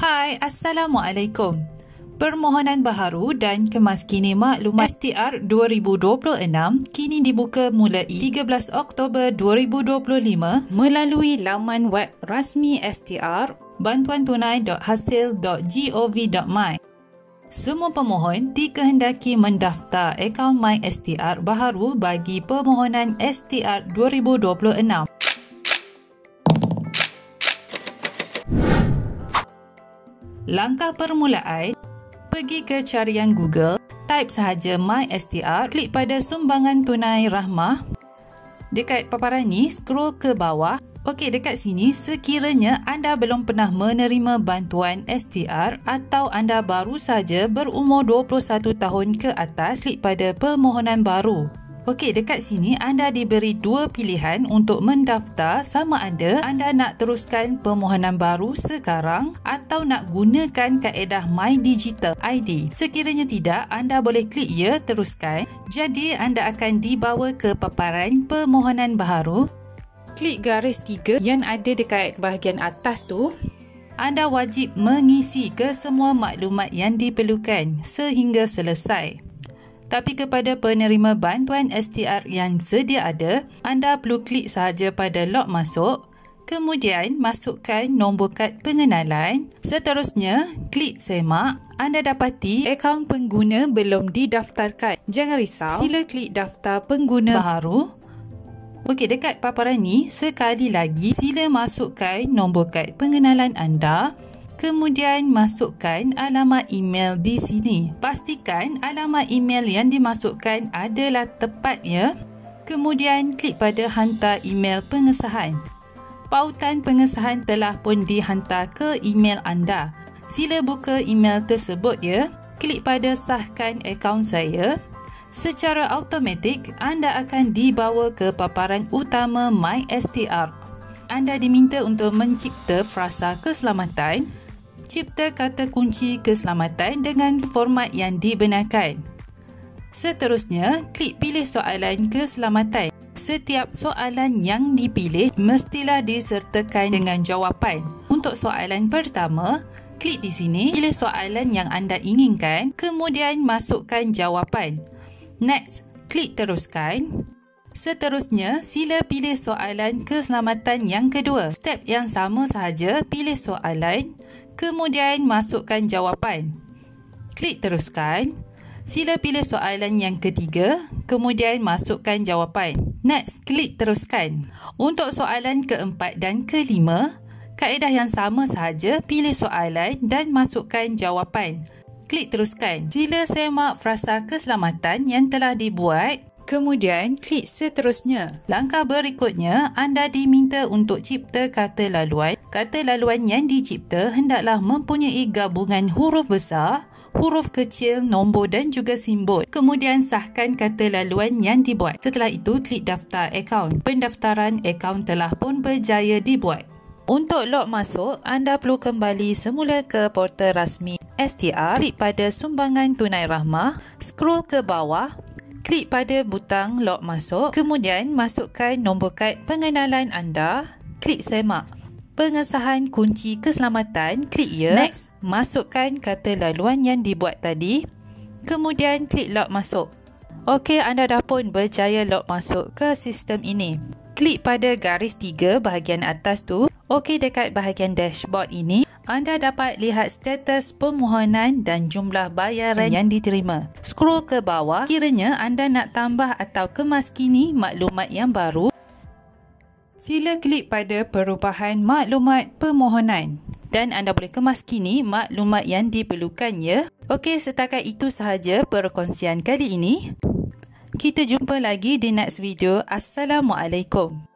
Hai, Assalamualaikum. Permohonan baharu dan kemaskini maklumat STR 2026 kini dibuka mulai 13 Oktober 2025 melalui laman web rasmi STR bantuantunai.hasil.gov.my. Semua pemohon dikehendaki mendaftar akaun MySTR baharu bagi permohonan STR 2026. Langkah permulaan, pergi ke carian Google, type sahaja MySTR, klik pada sumbangan tunai rahmah. Dekat paparan ni, scroll ke bawah. Okey, dekat sini, sekiranya anda belum pernah menerima bantuan STR atau anda baru saja berumur 21 tahun ke atas, klik pada permohonan baru. Okey, dekat sini anda diberi dua pilihan untuk mendaftar, sama ada anda nak teruskan permohonan baru sekarang atau nak gunakan kaedah My Digital ID. Sekiranya tidak, anda boleh klik ya teruskan. Jadi anda akan dibawa ke paparan permohonan baharu. Klik garis 3 yang ada dekat bahagian atas tu. Anda wajib mengisi kesemua maklumat yang diperlukan sehingga selesai. Tapi kepada penerima bantuan STR yang sedia ada, anda perlu klik sahaja pada log masuk, kemudian masukkan nombor kad pengenalan. Seterusnya, klik semak. Anda dapati akaun pengguna belum didaftarkan. Jangan risau, sila klik daftar pengguna baharu. Okey, dekat paparan ni, sekali lagi sila masukkan nombor kad pengenalan anda. Kemudian masukkan alamat email di sini. Pastikan alamat email yang dimasukkan adalah tepat ya. Kemudian klik pada hantar email pengesahan. Pautan pengesahan telah pun dihantar ke email anda. Sila buka email tersebut ya. Klik pada sahkan akaun saya. Secara automatik anda akan dibawa ke paparan utama MySTR. Anda diminta untuk mencipta frasa keselamatan. Cipta kata kunci keselamatan dengan format yang dibenarkan. Seterusnya, klik pilih soalan keselamatan. Setiap soalan yang dipilih mestilah disertakan dengan jawapan. Untuk soalan pertama, klik di sini, pilih soalan yang anda inginkan, kemudian masukkan jawapan. Next, klik teruskan. Seterusnya, sila pilih soalan keselamatan yang kedua. Step yang sama sahaja, pilih soalan, kemudian masukkan jawapan. Klik teruskan. Sila pilih soalan yang ketiga, kemudian masukkan jawapan. Next, klik teruskan. Untuk soalan keempat dan kelima, kaedah yang sama sahaja, pilih soalan dan masukkan jawapan. Klik teruskan. Sila semak frasa keselamatan yang telah dibuat. Kemudian, klik seterusnya. Langkah berikutnya, anda diminta untuk cipta kata laluan. Kata laluan yang dicipta hendaklah mempunyai gabungan huruf besar, huruf kecil, nombor dan juga simbol. Kemudian, sahkan kata laluan yang dibuat. Setelah itu, klik daftar akaun. Pendaftaran akaun telah pun berjaya dibuat. Untuk log masuk, anda perlu kembali semula ke portal rasmi STR. Klik pada sumbangan tunai rahmah, scroll ke bawah. Klik pada butang log masuk, kemudian masukkan nombor kad pengenalan anda, klik semak. Pengesahan kunci keselamatan, klik ya. Next, masukkan kata laluan yang dibuat tadi, kemudian klik log masuk. Okey, anda dah pun berjaya log masuk ke sistem ini. Klik pada garis 3 bahagian atas tu. Okey, dekat bahagian dashboard ini, anda dapat lihat status permohonan dan jumlah bayaran yang diterima. Scroll ke bawah, kiranya anda nak tambah atau kemaskini maklumat yang baru, sila klik pada perubahan maklumat permohonan dan anda boleh kemaskini maklumat yang diperlukan ya. Okey, setakat itu sahaja perkongsian kali ini. Kita jumpa lagi di next video. Assalamualaikum.